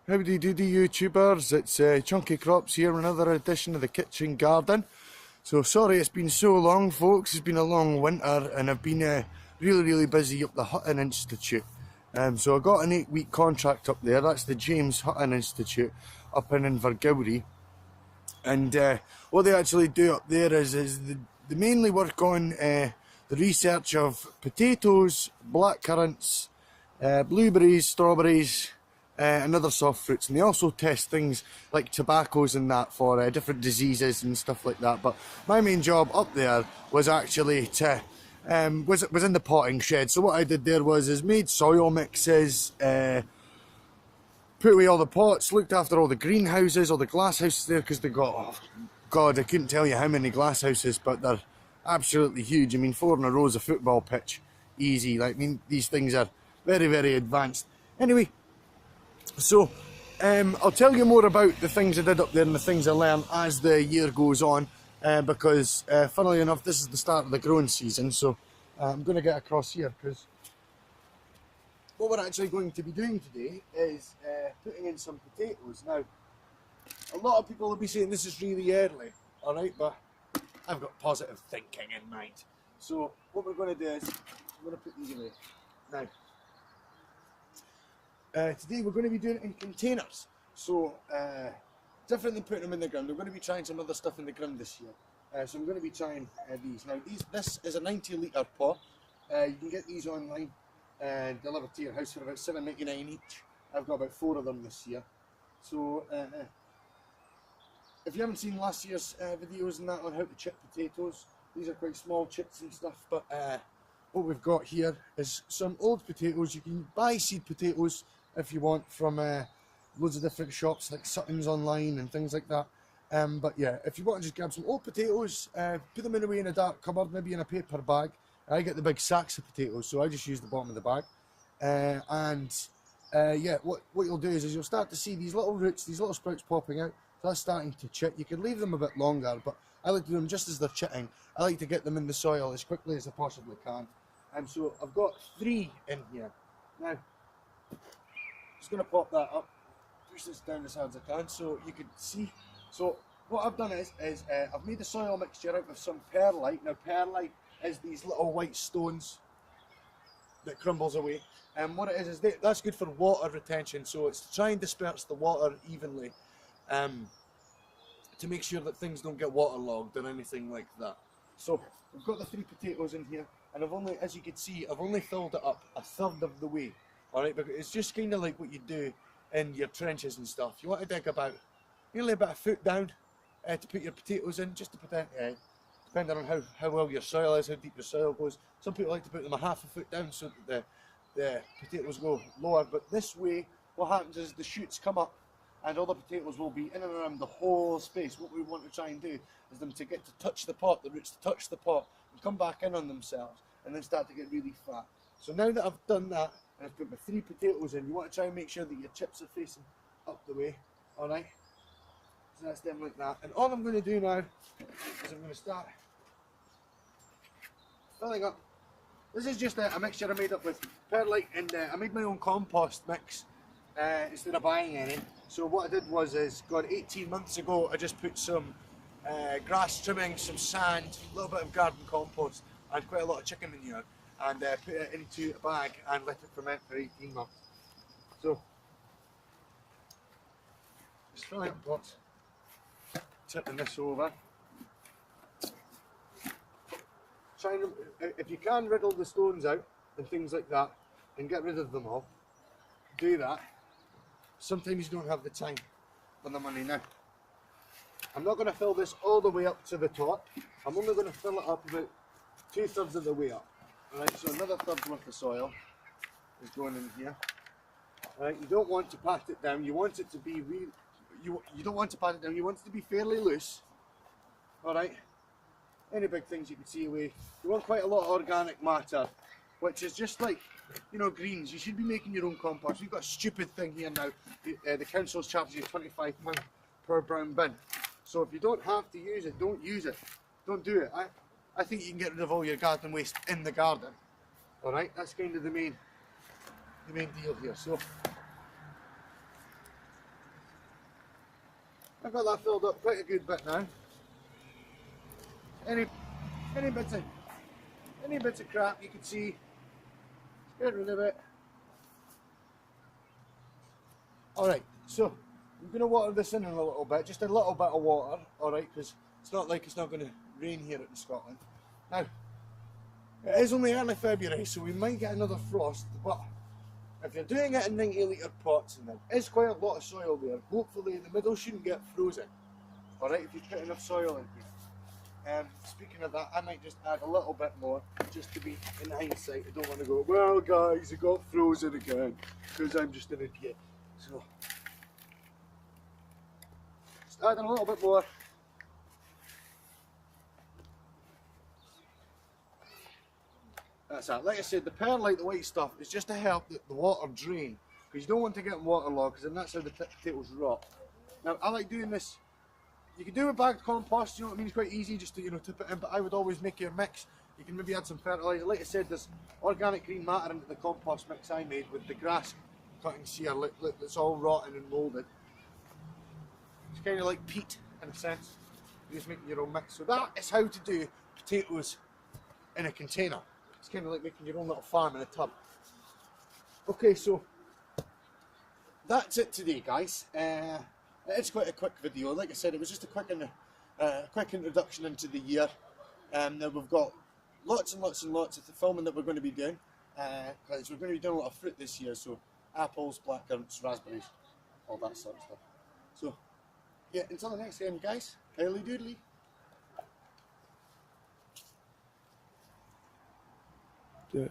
Howdy doody YouTubers, it's Chunky Crops here, another edition of the kitchen garden. So sorry it's been so long folks, it's been a long winter and I've been really busy up the Hutton Institute. So I got an 8-week contract up there, that's the James Hutton Institute up in Invergowrie. And what they actually do up there is they mainly work on the research of potatoes, blackcurrants, blueberries, strawberries, and other soft fruits, and they also test things like tobaccos and that for different diseases and stuff like that. But my main job up there was actually to was in the potting shed. So what I did there was made soil mixes, put away all the pots, looked after all the greenhouses, all the glass houses there, because they got, oh god, I couldn't tell you how many glass houses, but they're absolutely huge. I mean, 4 in a row is a football pitch, easy. Like, I mean, these things are very advanced. Anyway, so I'll tell you more about the things I did up there and the things I learned as the year goes on, because funnily enough, this is the start of the growing season. So I'm going to get across here, because what we're actually going to be doing today is putting in some potatoes. Now, a lot of people will be saying this is really early, alright, but I've got positive thinking in mind. So what we're going to do is, I'm going to put these away. Now, today we're going to be doing it in containers. So, different than putting them in the ground. We're going to be trying some other stuff in the ground this year. So I'm going to be trying these. Now, this is a 90-litre pot. You can get these online and delivered to your house for about $7.99 each. I've got about 4 of them this year. So if you haven't seen last year's videos and that on how to chip potatoes, these are quite small chips and stuff, but what we've got here is some old potatoes. You can buy seed potatoes if you want from loads of different shops like Sutton's online and things like that. But yeah, if you want to just grab some old potatoes, put them away in a dark cupboard, maybe in a paper bag. I get the big sacks of potatoes, so I just use the bottom of the bag. Yeah, what you'll do is you'll start to see these little roots, these little sprouts popping out. So that's starting to chit. You can leave them a bit longer, but I like to do them just as they're chitting. I like to get them in the soil as quickly as I possibly can. So I've got 3 in here. Now, just going to pop that up, push this down as hard as I can so you can see. So what I've done is I've made a soil mixture out of some perlite. Now, perlite is these little white stones that crumbles away. And what it is that's good for water retention. So it's to try and disperse the water evenly, to make sure that things don't get waterlogged or anything like that. So we've got the 3 potatoes in here, and I've only, as you can see, I've only filled it up a third of the way. Alright, because it's just kind of like what you do in your trenches and stuff. You want to dig about nearly about a foot down to put your potatoes in, just to protect, depending on how well your soil is, how deep your soil goes. Some people like to put them a half a foot down so that the potatoes go lower, but this way what happens is the shoots come up and all the potatoes will be in and around the whole space. What we want to try and do is them to get to touch the pot, the roots to touch the pot and come back in on themselves and then start to get really fat. So now that I've done that and I've put my 3 potatoes in, you want to try and make sure that your chips are facing up the way, alright? So that's them like that. And all I'm going to do now is I'm going to start filling up. This is just a mixture I made up with perlite, and I made my own compost mix instead of buying any. So what I did was, 18 months ago, I just put some grass trimming, some sand, a little bit of garden compost, and quite a lot of chicken manure, and put it into a bag and let it ferment for 18 months. So, just filling up pots, tipping this over. If you can riddle the stones out and things like that and get rid of them all, do that. Sometimes you don't have the time or the money. Now, I'm not going to fill this all the way up to the top. I'm only going to fill it up about 2/3 of the way up. Alright, so another third worth of soil is going in here. Alright, you don't want to pat it down. You want it to be you don't want to pat it down. You want it to be fairly loose. Alright. Any big things you can see away. You want quite a lot of organic matter, which is just like, you know, greens. You should be making your own compost. We've got a stupid thing here now. The council's charging you £25 per brown bin. So if you don't have to use it, don't use it. Don't do it. I think you can get rid of all your garden waste in the garden. Alright, that's kind of the main deal here. So I've got that filled up quite a good bit now. Any bits of crap you can see, get rid of it. Alright, so I'm going to water this in a little bit, just a little bit of water, alright, because it's not like it's not going to rain here in Scotland. Now, it is only early February, so we might get another frost, but if you're doing it in 90 litre pots, and there is quite a lot of soil there, hopefully the middle shouldn't get frozen, alright, if you put enough soil in here. Speaking of that, I might just add a little bit more, just to be in hindsight. I don't want to go, well guys, it got frozen again, because I'm just an idiot. So, just adding a little bit more. That's that. Like I said, the perlite, the white stuff, is just to help the water drain, because you don't want to get waterlogged, because then that's how the potatoes rot. Now, I like doing this. You can do a bagged compost, you know what I mean, it's quite easy just to, tip it in, but I would always make your mix. You can maybe add some fertiliser. Like I said, there's organic green matter into the compost mix I made with the grass cuttings here, look, it's all rotten and moulded. It's kind of like peat in a sense. You're just making your own mix. So that is how to do potatoes in a container. It's kind of like making your own little farm in a tub. Okay, so that's it today, guys. It's quite a quick video. Like I said, it was just a quick introduction into the year. Now we've got lots and lots and lots of the filming that we're going to be doing, because we're going to be doing a lot of fruit this year. So apples, blackcurrants, raspberries, all that sort of stuff. So yeah, until the next time, guys. Howdy doodly. Yeah.